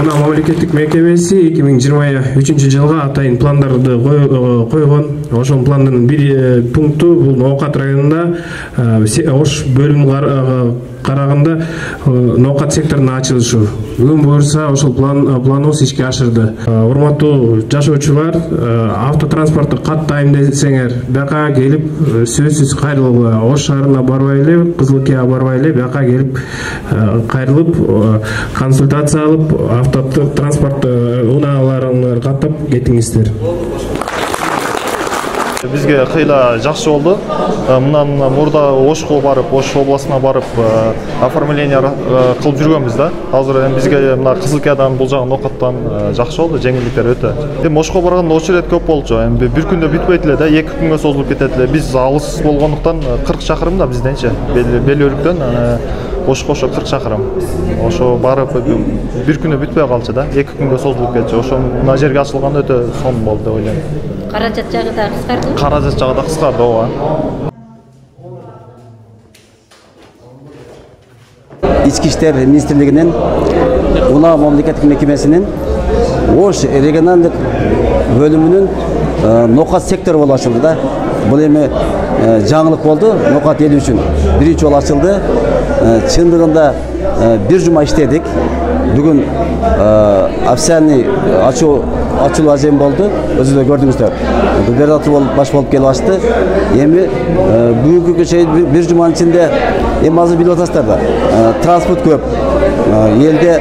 Унаа мамлекеттик мекемеси 2023 жылга атайын пландарды койгон. Ошол пландын бир пункту бул Ноокат районунда Ош бөлүмүн караганда Ноокат секторунун ачылышы. Бүгүн буюрса ошол планыбыз ишке ашырды. Урматтуу жашоочулар, автотранспортту катты десеңер, бияка келип сөзсүз кайрылгыла. Ош шаарына барбай эле, Кызылкияга барбай эле, бияка келип кайрылып, консультация алып, автотранспорт унааларыңар каттап кетиңиздер. Бизге кыйла жакшы болду. Мындан мурда Ошко барып, Ош областына барып оформление кылып жүргөнбүз да. Азыр бизге мына Кызылкиядан бул жагы Ноокаттан жакшы болду, жеңилдиктер өтө. Эми Ошко барганда очередь көп болчу. Эми бир күндө бүтпөйт эле да, 2 күнгө созулуп кетет эле. Биз алыс болгондуктан 40 чакырым да бизденчи. Белөлүктөн Ошко 40 чакырым. Ошо барып бир күндө бүтпөй калчу да, 2 күнгө созулуп кетчү. Ошо мына жерге ачылганда өтө сонун болду деп ойлойм. Каражат жагы да кыскарды? Каражат жагы да кыскарды, ооба. Ички иштер министрлигинин Унаа мамлекеттик мекемесинин Ош регионалдык бөлүмүнүн Ноокат сектор болуп ачылды да. Бул эми жаңылык болду Ноокат эли үчүн. Биринчи жолу ачылды. Чындыгында бир жума иштедик. Бүгүн официальный ачылуу азем болду. Өзүңүздөр көрдүңүздөр. Губернатор болуп баш болуп келип ачты. Эми бүгүнкү чейин бир жуманын ичинде эми азыр билип атасыздар да. Транспорт көп. Элде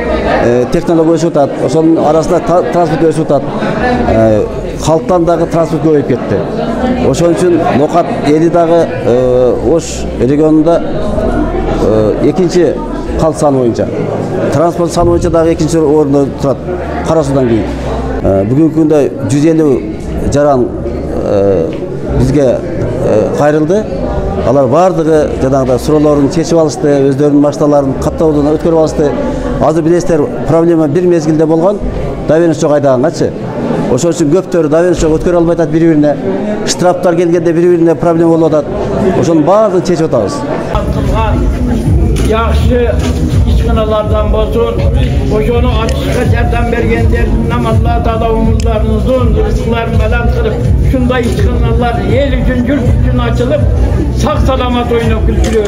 технология өсүп атат. Ошонун арасында транспорт өсүп атат. Халктан дагы транспорт көбөйүп кетти. Ошон үчүн Ноокат эли дагы Ош регионунда экинчи халк саны боюнча, транспорт саны боюнча дагы экинчи орунда турат. Кара Суудан кийин. Бүгүнкү күндө 150 жаран бизге кайрылды. Алар бардыгы жанагыдай суроолорун чечип алышты, өздөрүнүн машиналарын каттоодон өткөрүп алышты. Азыр билесиздер, проблема бир мезгилде болгон, давление жок айдаганчы. Ошон үчүн көптөр давление жок өткөрө албай атат бири-бирине. Штрафтар келгенде бири-бирине проблема болуп атат. Ошонун баардыгын чечип атабыз. Yaxşı işganalardan bozun, ошону açışka jardam bergenler, namazlar, tadavumuzlarınızın, rızıklarını falan kırıp, şunda işganalar el üçün, yurt üçün açılıp, sağ salamat oynayıp kültürüyor.